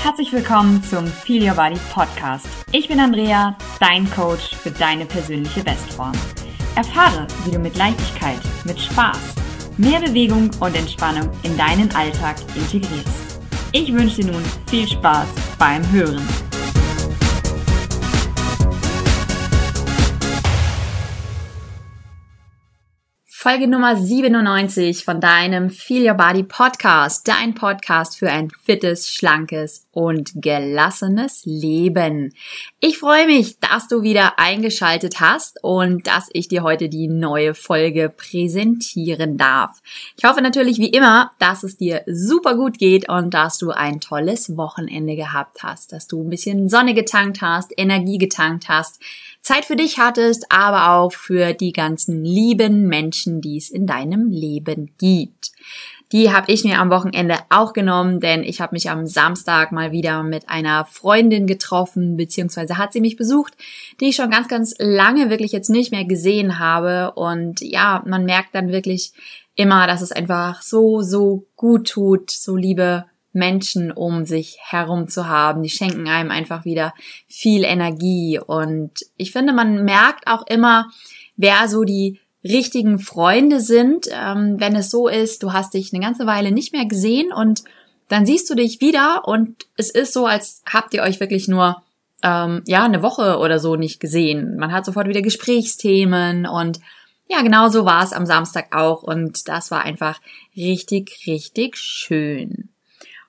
Herzlich willkommen zum Feel Your Body Podcast. Ich bin Andrea, dein Coach für deine persönliche Bestform. Erfahre, wie du mit Leichtigkeit, mit Spaß, mehr Bewegung und Entspannung in deinen Alltag integrierst. Ich wünsche dir nun viel Spaß beim Hören. Folge Nummer 97 von deinem Feel Your Body Podcast, dein Podcast für ein fittes, schlankes und gelassenes Leben. Ich freue mich, dass du wieder eingeschaltet hast und dass ich dir heute die neue Folge präsentieren darf. Ich hoffe natürlich wie immer, dass es dir super gut geht und dass du ein tolles Wochenende gehabt hast, dass du ein bisschen Sonne getankt hast, Energie getankt hast, Zeit für dich hattest, aber auch für die ganzen lieben Menschen, die es in deinem Leben gibt. Die habe ich mir am Wochenende auch genommen, denn ich habe mich am Samstag mal wieder mit einer Freundin getroffen, beziehungsweise hat sie mich besucht, die ich schon ganz, ganz lange wirklich jetzt nicht mehr gesehen habe. Und ja, man merkt dann wirklich immer, dass es einfach so gut tut, so liebe Menschen um sich herum zu haben. Die schenken einem einfach wieder viel Energie. Und ich finde, man merkt auch immer, wer so die richtigen Freunde sind, wenn es so ist, du hast dich eine ganze Weile nicht mehr gesehen und dann siehst du dich wieder und es ist so, als habt ihr euch wirklich nur eine Woche oder so nicht gesehen. Man hat sofort wieder Gesprächsthemen und ja, genau so war es am Samstag auch und das war einfach richtig, richtig schön.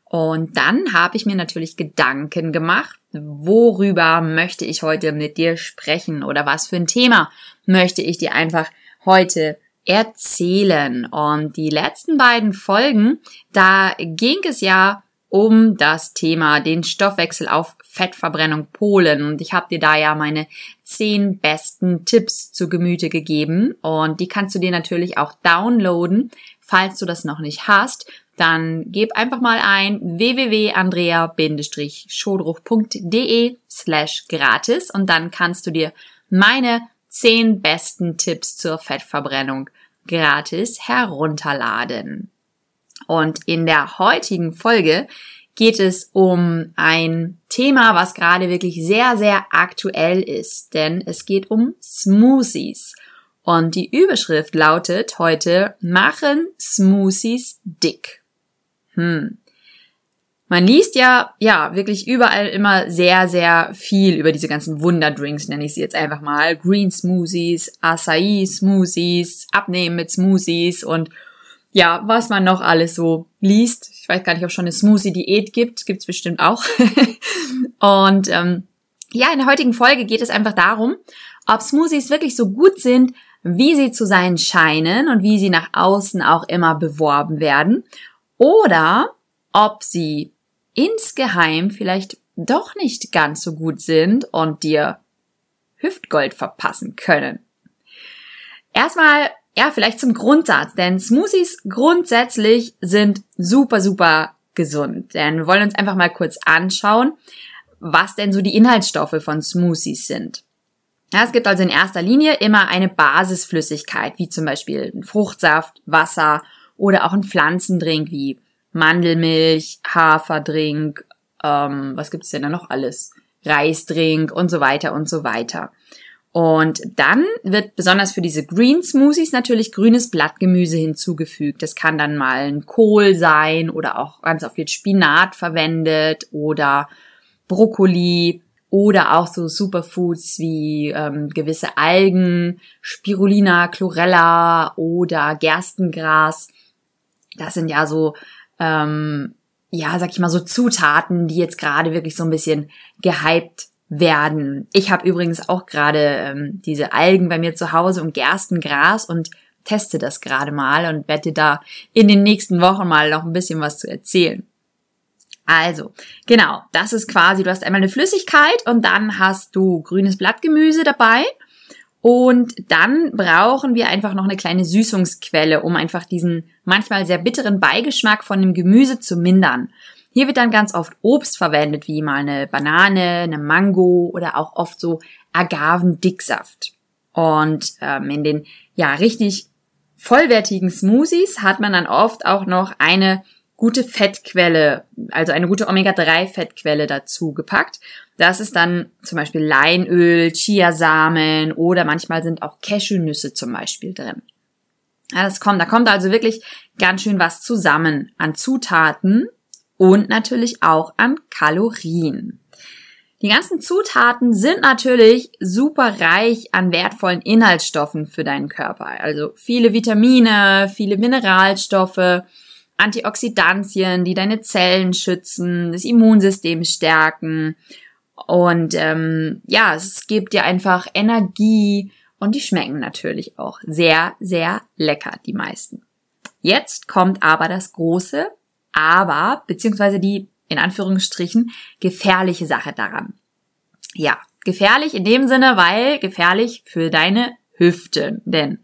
Und dann habe ich mir natürlich Gedanken gemacht, worüber möchte ich heute mit dir sprechen oder was für ein Thema möchte ich dir einfach heute erzählen. Und die letzten beiden Folgen, da ging es ja um das Thema den Stoffwechsel auf Fettverbrennung polen. Und ich habe dir da ja meine 10 besten Tipps zu Gemüte gegeben. Und die kannst du dir natürlich auch downloaden, falls du das noch nicht hast. Dann gib einfach mal ein www.andrea-schodruch.de/gratis und dann kannst du dir meine 10 besten Tipps zur Fettverbrennung gratis herunterladen. Und in der heutigen Folge geht es um ein Thema, was gerade wirklich sehr, sehr aktuell ist, denn es geht um Smoothies. Und die Überschrift lautet heute: Machen Smoothies dick. Man liest ja wirklich überall immer sehr, sehr viel über diese ganzen Wunderdrinks, nenne ich sie jetzt einfach mal. Greensmoothies, Acaiismoothies, Abnehmen mit Smoothies und ja, was man noch alles so liest. Ich weiß gar nicht, ob es schon eine Smoothie-Diät gibt. Gibt's bestimmt auch. Und in der heutigen Folge geht es einfach darum, ob Smoothies wirklich so gut sind, wie sie zu sein scheinen und wie sie nach außen auch immer beworben werden. Oder ob sie insgeheim vielleicht doch nicht ganz so gut sind und dir Hüftgold verpassen können. Erstmal, vielleicht zum Grundsatz, denn Smoothies grundsätzlich sind super, super gesund. Denn wir wollen uns einfach mal kurz anschauen, was denn so die Inhaltsstoffe von Smoothies sind. Ja, es gibt also in erster Linie immer eine Basisflüssigkeit, wie zum Beispiel ein Fruchtsaft, Wasser oder auch ein Pflanzendrink wie Mandelmilch, Haferdrink, was gibt's denn da noch alles? Reisdrink und so weiter und so weiter. Und dann wird besonders für diese Greensmoothies natürlich grünes Blattgemüse hinzugefügt. Das kann dann mal ein Kohl sein oder auch ganz oft wird Spinat verwendet oder Brokkoli oder auch so Superfoods wie gewisse Algen, Spirulina, Chlorella oder Gerstengras. Das sind ja so so Zutaten, die jetzt gerade wirklich so ein bisschen gehypt werden. Ich habe übrigens auch gerade diese Algen bei mir zu Hause und Gerstengras und teste das gerade mal und werde dir da in den nächsten Wochen mal noch ein bisschen was zu erzählen. Also, genau, das ist quasi, du hast einmal eine Flüssigkeit und dann hast du grünes Blattgemüse dabei. Und dann brauchen wir einfach noch eine kleine Süßungsquelle, um einfach diesen manchmal sehr bitteren Beigeschmack von dem Gemüse zu mindern. Hier wird dann ganz oft Obst verwendet, wie mal eine Banane, eine Mango oder auch oft so Agavendicksaft. Und in den richtig vollwertigen Smoothies hat man dann oft auch noch eine gute Fettquelle, also eine gute Omega-3-Fettquelle dazu gepackt. Das ist dann zum Beispiel Leinöl, Chiasamen oder manchmal sind auch Cashewnüsse zum Beispiel drin. Ja, da kommt also wirklich ganz schön was zusammen an Zutaten und natürlich auch an Kalorien. Die ganzen Zutaten sind natürlich super reich an wertvollen Inhaltsstoffen für deinen Körper. Also viele Vitamine, viele Mineralstoffe, Antioxidantien, die deine Zellen schützen, das Immunsystem stärken und es gibt dir einfach Energie und die schmecken natürlich auch sehr, sehr lecker, die meisten. Jetzt kommt aber das große Aber, beziehungsweise die, in Anführungsstrichen, gefährliche Sache daran. Ja, gefährlich in dem Sinne, weil gefährlich für deine Hüften. Denn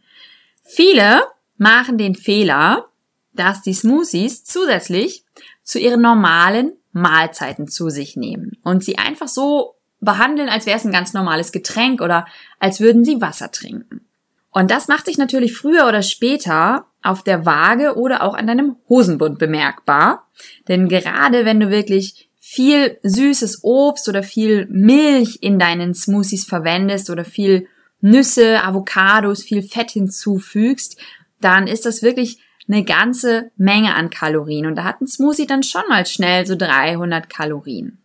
viele machen den Fehler, dass die Smoothies zusätzlich zu ihren normalen Mahlzeiten zu sich nehmen und sie einfach so behandeln, als wäre es ein ganz normales Getränk oder als würden sie Wasser trinken. Und das macht sich natürlich früher oder später auf der Waage oder auch an deinem Hosenbund bemerkbar. Denn gerade wenn du wirklich viel süßes Obst oder viel Milch in deinen Smoothies verwendest oder viel Nüsse, Avocados, viel Fett hinzufügst, dann ist das wirklich eine ganze Menge an Kalorien. Und da hat ein Smoothie dann schon mal schnell so 300 Kalorien.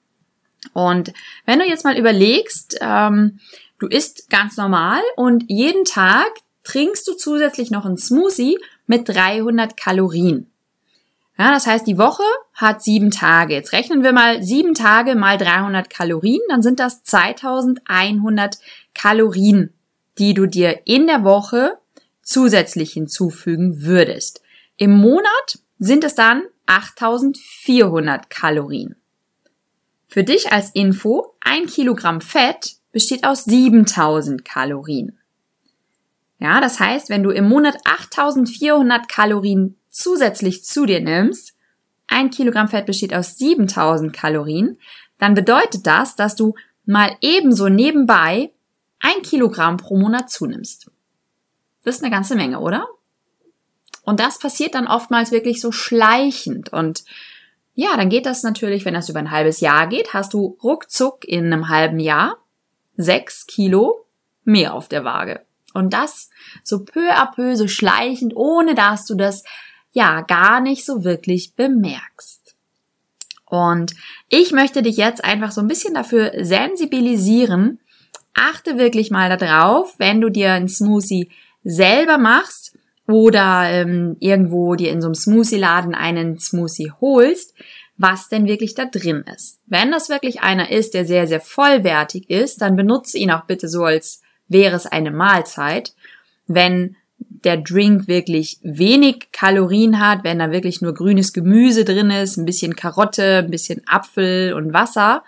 Und wenn du jetzt mal überlegst, du isst ganz normal und jeden Tag trinkst du zusätzlich noch einen Smoothie mit 300 Kalorien. Ja, das heißt, die Woche hat 7 Tage. Jetzt rechnen wir mal 7 Tage mal 300 Kalorien, dann sind das 2100 Kalorien, die du dir in der Woche zusätzlich hinzufügen würdest. Im Monat sind es dann 8400 Kalorien. Für dich als Info, 1 Kilogramm Fett besteht aus 7000 Kalorien. Ja, das heißt, wenn du im Monat 8400 Kalorien zusätzlich zu dir nimmst, 1 Kilogramm Fett besteht aus 7000 Kalorien, dann bedeutet das, dass du mal ebenso nebenbei 1 Kilogramm pro Monat zunimmst. Das ist eine ganze Menge, oder? Und das passiert dann oftmals wirklich so schleichend. Und ja, dann geht das natürlich, wenn das über ein halbes Jahr geht, hast du ruckzuck in einem halben Jahr 6 Kilo mehr auf der Waage. Und das so peu à peu, so schleichend, ohne dass du das ja gar nicht so wirklich bemerkst. Und ich möchte dich jetzt einfach so ein bisschen dafür sensibilisieren. Achte wirklich mal darauf, wenn du dir einen Smoothie selber machst oder irgendwo dir in so einem Smoothie-Laden einen Smoothie holst, was denn wirklich da drin ist. Wenn das wirklich einer ist, der sehr, sehr vollwertig ist, dann benutze ihn auch bitte so, als wäre es eine Mahlzeit. Wenn der Drink wirklich wenig Kalorien hat, wenn da wirklich nur grünes Gemüse drin ist, ein bisschen Karotte, ein bisschen Apfel und Wasser,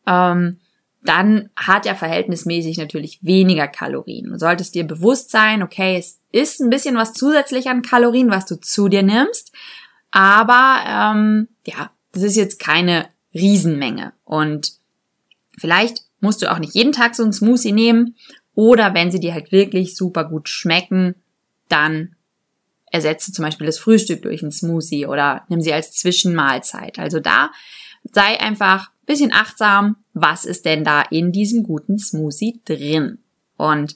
dann hat er verhältnismäßig natürlich weniger Kalorien. Du solltest dir bewusst sein, okay, es ist ein bisschen was zusätzlich an Kalorien, was du zu dir nimmst, aber das ist jetzt keine Riesenmenge. Und vielleicht musst du auch nicht jeden Tag so einen Smoothie nehmen oder wenn sie dir halt wirklich super gut schmecken, dann ersetze zum Beispiel das Frühstück durch einen Smoothie oder nimm sie als Zwischenmahlzeit. Also da sei einfach ein bisschen achtsam, was ist denn da in diesem guten Smoothie drin. Und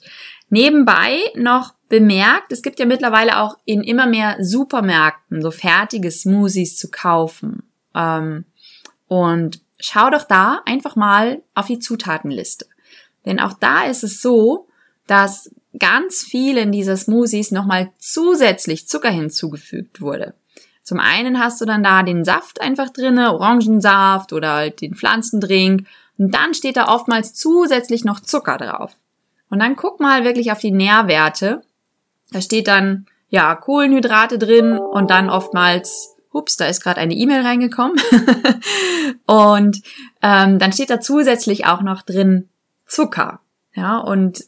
nebenbei noch bemerkt, es gibt ja mittlerweile auch in immer mehr Supermärkten so fertige Smoothies zu kaufen. Und schau doch da einfach mal auf die Zutatenliste. Denn auch da ist es so, dass ganz viel in dieser Smoothies nochmal zusätzlich Zucker hinzugefügt wurde. Zum einen hast du dann da den Saft einfach drinne, Orangensaft oder halt den Pflanzendrink und dann steht da oftmals zusätzlich noch Zucker drauf. Und dann guck mal wirklich auf die Nährwerte. Da steht dann ja Kohlenhydrate drin und dann oftmals, da ist gerade eine E-Mail reingekommen und dann steht da zusätzlich auch noch drin Zucker. Ja, und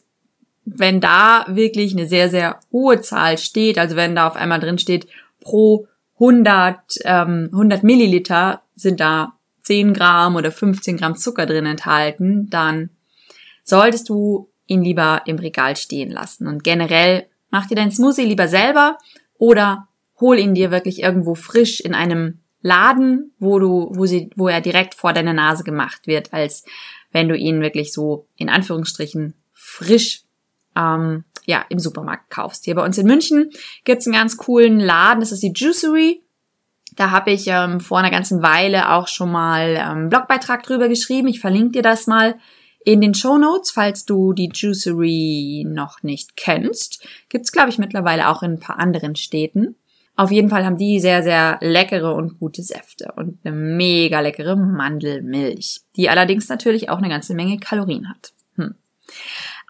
wenn da wirklich eine sehr, sehr hohe Zahl steht, also wenn da auf einmal drin steht, pro 100 Milliliter sind da 10 Gramm oder 15 Gramm Zucker drin enthalten, dann solltest du ihn lieber im Regal stehen lassen. Und generell mach dir deinen Smoothie lieber selber oder hol ihn dir wirklich irgendwo frisch in einem Laden, wo er direkt vor deiner Nase gemacht wird, als wenn du ihn wirklich so in Anführungsstrichen frisch im Supermarkt kaufst. Hier bei uns in München gibt's einen ganz coolen Laden, das ist die Juicery. Da habe ich vor einer ganzen Weile auch schon mal einen Blogbeitrag drüber geschrieben. Ich verlinke dir das mal in den Shownotes, falls du die Juicery noch nicht kennst. Gibt's, glaube ich, mittlerweile auch in ein paar anderen Städten. Auf jeden Fall haben die sehr, sehr leckere und gute Säfte und eine mega leckere Mandelmilch, die allerdings natürlich auch eine ganze Menge Kalorien hat.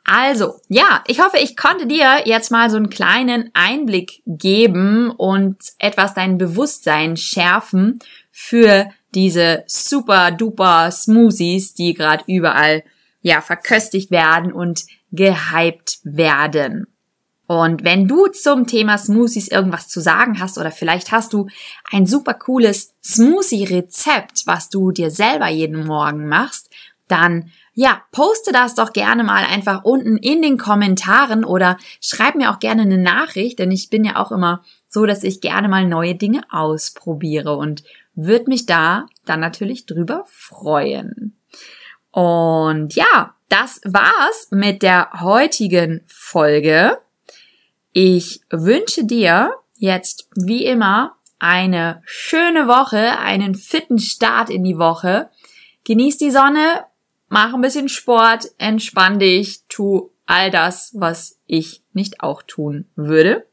Also, ja, ich hoffe, ich konnte dir jetzt mal so einen kleinen Einblick geben und etwas dein Bewusstsein schärfen für diese super duper Smoothies, die gerade überall verköstigt werden und gehypt werden. Und wenn du zum Thema Smoothies irgendwas zu sagen hast oder vielleicht hast du ein super cooles Smoothie-Rezept, was du dir selber jeden Morgen machst, dann poste das doch gerne mal einfach unten in den Kommentaren oder schreib mir auch gerne eine Nachricht, denn ich bin ja auch immer so, dass ich gerne mal neue Dinge ausprobiere und würde mich da dann natürlich drüber freuen. Und das war's mit der heutigen Folge. Ich wünsche dir jetzt wie immer eine schöne Woche, einen fitten Start in die Woche. Genieß die Sonne, mach ein bisschen Sport, entspann dich, tu all das, was ich nicht auch tun würde.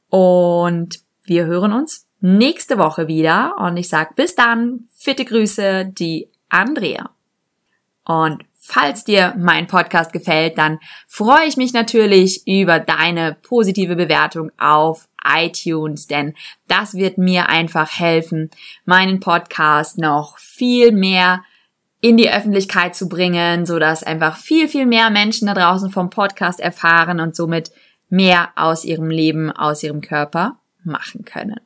Und wir hören uns nächste Woche wieder. Und ich sag bis dann, fitte Grüße, die Andrea. Und falls dir mein Podcast gefällt, dann freue ich mich natürlich über deine positive Bewertung auf iTunes, denn das wird mir einfach helfen, meinen Podcast noch viel mehr in die Öffentlichkeit zu bringen, sodass einfach viel, viel mehr Menschen da draußen vom Podcast erfahren und somit mehr aus ihrem Leben, aus ihrem Körper machen können.